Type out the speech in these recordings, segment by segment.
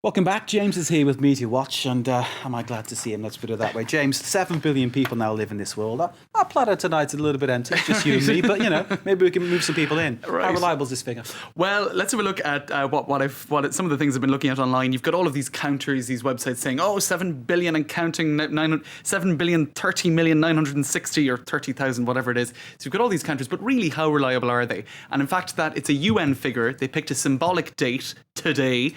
Welcome back. James is here with Media Watch, and am I glad to see him? Let's put it that way. James, 7 billion people now live in this world. Our platter tonight's a little bit empty, just you and me, but maybe we can move some people in. Right. How reliable is this figure? Well, let's have a look at some of the things I've been looking at online. You've got all of these counters, these websites saying, 7 billion and counting, 7 billion, 30 million, 960 or 30,000, whatever it is. So you've got all these counters, but really, how reliable are they? And in fact, that it's a UN figure. They picked a symbolic date today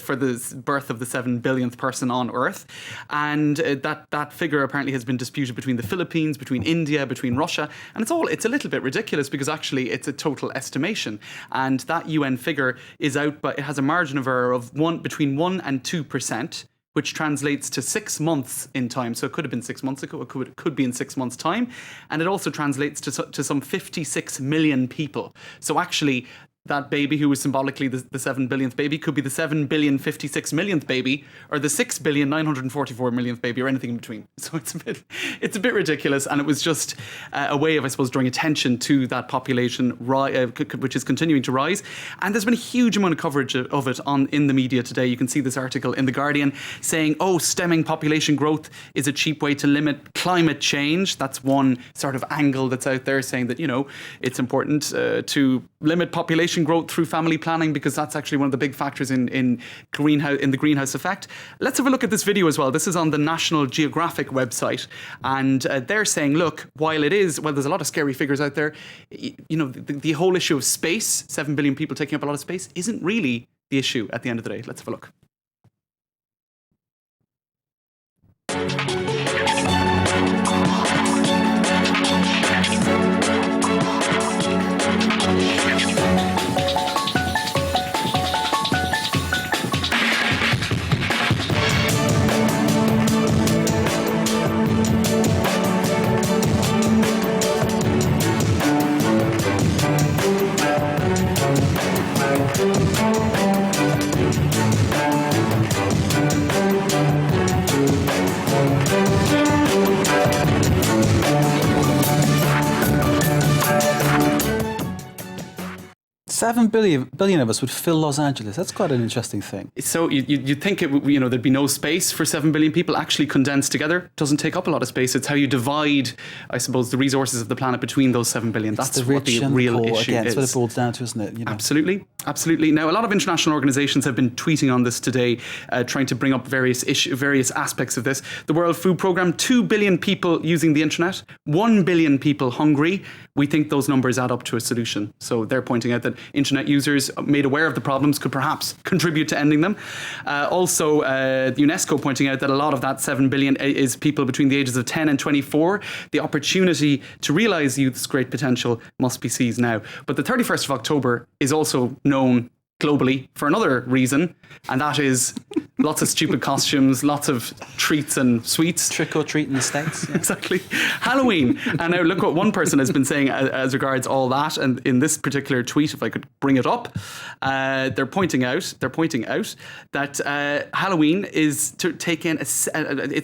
for the birth of the 7 billionth person on Earth, and that figure apparently has been disputed between the Philippines, between India, between Russia, and it's a little bit ridiculous because actually it's a total estimation, and that UN figure is out, but it has a margin of error of between 1 and 2%. Which translates to 6 months in time. So it could have been 6 months ago, it could be in 6 months' time. And it also translates to some 56 million people. So actually, that baby who was symbolically the 7 billionth baby could be the 7 billion 56 millionth baby, or the 6 billion 944 millionth baby, or anything in between. So it's a bit ridiculous, and it was just a way of, I suppose, drawing attention to that population, which is continuing to rise. And there's been a huge amount of coverage of it in the media today. You can see this article in The Guardian saying, stemming population growth is a cheap way to limit climate change. That's one sort of angle that's out there, saying that, it's important to limit population growth through family planning, because that's actually one of the big factors in the greenhouse effect. Let's have a look at this video as well. This is on the National Geographic website, and they're saying, look, while there's a lot of scary figures out there, the whole issue of space, 7 billion people taking up a lot of space, isn't really the issue at the end of the day. Let's have a look. Seven billion of us would fill Los Angeles. That's quite an interesting thing. So you'd think there'd be no space for 7 billion people. Actually, condensed together doesn't take up a lot of space. It's how you divide, I suppose, the resources of the planet between those 7 billion. That's what the real issue is. That's what it boils down to, isn't it? Absolutely. Now, a lot of international organisations have been tweeting on this today, trying to bring up various aspects of this. The World Food Programme, 2 billion people using the internet, 1 billion people hungry. We think those numbers add up to a solution. So they're pointing out that internet users made aware of the problems could perhaps contribute to ending them. Also, UNESCO pointing out that a lot of that 7 billion is people between the ages of 10 and 24. The opportunity to realise youth's great potential must be seized now. But the 31st of October is also known globally for another reason, and that is lots of stupid costumes, lots of treats and sweets. Trick or treat in the States. Yeah. Exactly. Halloween. And now look what one person has been saying as regards all that. And in this particular tweet, if I could bring it up, they're pointing out that Halloween is to take in it's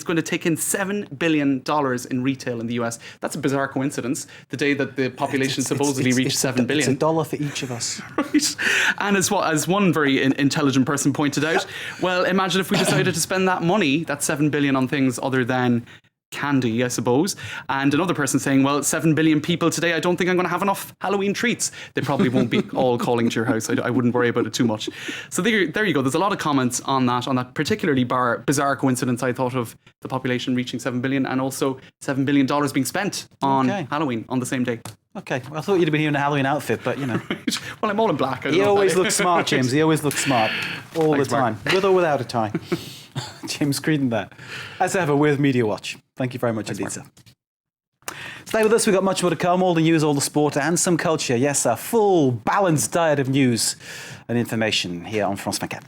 going to take in $7 billion in retail in the US. That's a bizarre coincidence. The day that the population supposedly reached 7 billion. It's $1 for each of us. Right. And as one very intelligent person pointed out, well, imagine if we decided to spend that money, that 7 billion, on things other than candy, I suppose. And another person saying, well, 7 billion people today, I don't think I'm going to have enough Halloween treats. They probably won't be all calling to your house. I wouldn't worry about it too much. So there you go. There's a lot of comments on that particularly bizarre coincidence, I thought, of the population reaching 7 billion and also $7 billion being spent on Halloween on the same day. Okay, well, I thought you'd have been here in a Halloween outfit, but Right. Well, I'm all in black. He always looks smart, James. He always looks smart. All the time. Mark. With or without a tie. James Creedon there. As ever, with Media Watch. Thank you very much indeed, sir. Stay with us. We've got much more to come. All the news, all the sport, and some culture. Yes, a full, balanced diet of news and information here on France 24.